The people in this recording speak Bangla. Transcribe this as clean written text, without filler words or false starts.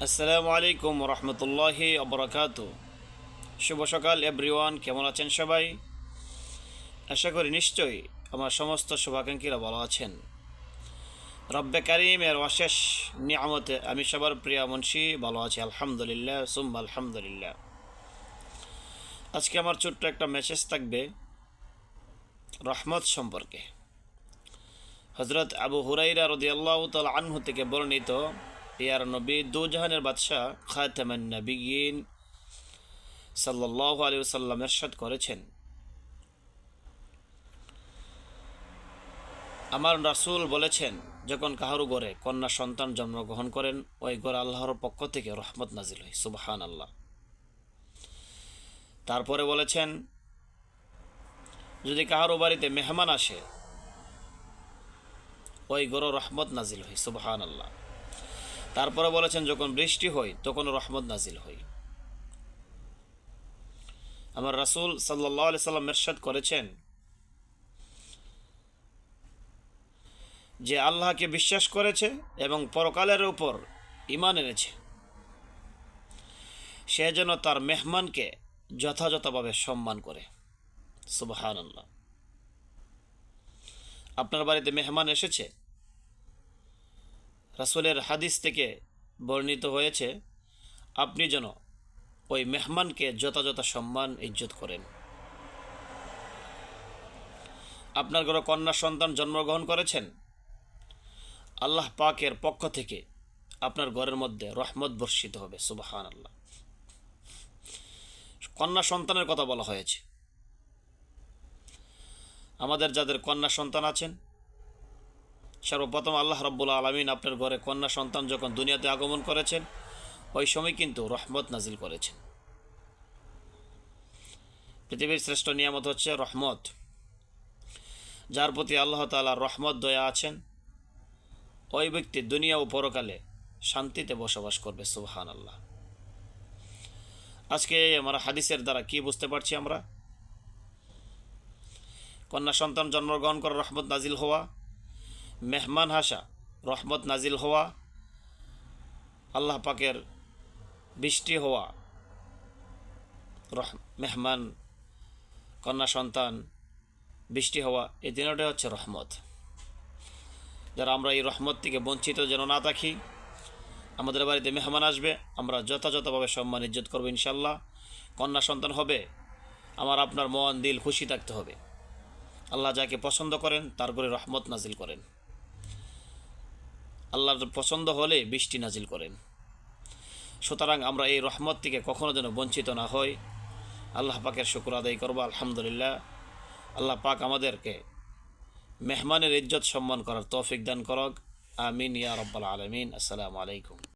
আসসালামু আলাইকুম রহমতুল্লাহি আবরাকাত। শুভ সকাল এভরিওয়ান, কেমন আছেন সবাই? আশা করি নিশ্চয়ই আমার সমস্ত শুভাকাঙ্ক্ষীরা ভালো আছেন। রব্বে কারিমের অশেষ নিয়ামতে আমি সবার প্রিয় মুন্সি ভালো আছি, আলহামদুলিল্লাহ সুম্মা আলহামদুলিল্লাহ। আজকে আমার ছোট্ট একটা মেসেজ থাকবে রহমত সম্পর্কে। হজরত আবু হুরাইরা রাদিয়াল্লাহু তাআলা আনহু থেকে বর্ণিত, ইয়ার নবী দুজাহানের বাদশাহ খাতামান নবিয়্যিন সাল্লাল্লাহু আলাইহি ওয়াসাল্লাম ইরশাদ করেছেন, আমার রাসূল বলেছেন, যখন কাহারু ঘরে কন্যা সন্তান জন্মগ্রহণ করেন ওই ঘরে আল্লাহর পক্ষ থেকে রহমত নাজিল হয়। সুবহানাল্লাহ। তারপরে বলেছেন, যদি কাহারু বাড়িতে মেহমান আসে ওই ঘরে রহমত নাজিল হয়। সুবহানাল্লাহ। তারপরে বলেছেন, যখন বৃষ্টি হয় তখন রহমত নাজিল হয়। আমার রাসূল সাল্লাল্লাহু আলাইহি সাল্লাম ইরশাদ করেছেন যে আল্লাহকে বিশ্বাস করেছে এবং পরকালের উপর ঈমান এনেছে সে যেন তার মেহমানকে যথাযথভাবে সম্মান করে। সুবহানাল্লাহ। আপনার বাড়িতে মেহমান এসেছে, রাসূলের হাদিস থেকে বর্ণিত হয়েছে আপনি যেন ওই মেহমানকে যথাযথ সম্মান ইজ্জত করেন। আপনার ঘরে কন্যা সন্তান জন্মগ্রহণ করেছেন, আল্লাহ পাকের পক্ষ থেকে আপনার ঘরের মধ্যে রহমত বর্ষিত হবে। সুবহানাল্লাহ। কন্যা সন্তানের কথা বলা হয়েছে। আমাদের যাদের কন্যা সন্তান আছেন, সর্বপ্রথম আল্লাহ রাব্বুল আলামিন আপনার ঘরে কন্যা সন্তান যখন দুনিয়াতে আগমন করেছেন ওই সময় কিন্তু রহমত নাজিল করেছেন। পৃথিবীর শ্রেষ্ঠ নিয়ামত হচ্ছে রহমত। যার প্রতি আল্লাহ তাআলার রহমত দয়া আছেন ওই ব্যক্তি দুনিয়া ও পরকালে শান্তিতে বসবাস করবে। সুবহানাল্লাহ। আজকে আমরা হাদিসের দ্বারা কি বুঝতে পারছি? আমরা কন্যা সন্তান জন্মগ্রহণ করে রহমত নাজিল হওয়া, মেহমান হাসা রহমত নাজিল হওয়া, আল্লাহ পাকের বৃষ্টি হওয়া, মেহমান কন্যা সন্তান বৃষ্টি হওয়া, এই তিনটাই হচ্ছে রহমত। যারা আমরা এই রহমত থেকে বঞ্চিত যেন না থাকি। আমাদের বাড়িতে মেহমান আসবে, আমরা যথাযথভাবে সম্মান ইজ্জত করবো ইনশাল্লাহ। কন্যা সন্তান হবে, আমার আপনার মন দিল খুশি থাকতে হবে। আল্লাহ যাকে পছন্দ করেন তার করে রহমত নাজিল করেন। আল্লাহর পছন্দ হলে বৃষ্টি নাজিল করেন। সুতরাং আমরা এই রহমত থেকে কখনো যেন বঞ্চিত না হই। আল্লাহ পাকের শুকর আদায় করবো, আলহামদুলিল্লাহ। আল্লাহ পাক আমাদেরকে মেহমানের ইজ্জত সম্মান করার তৌফিক দান করক। আমিন ইয়া রাব্বাল আলামিন। আসসালামু আলাইকুম।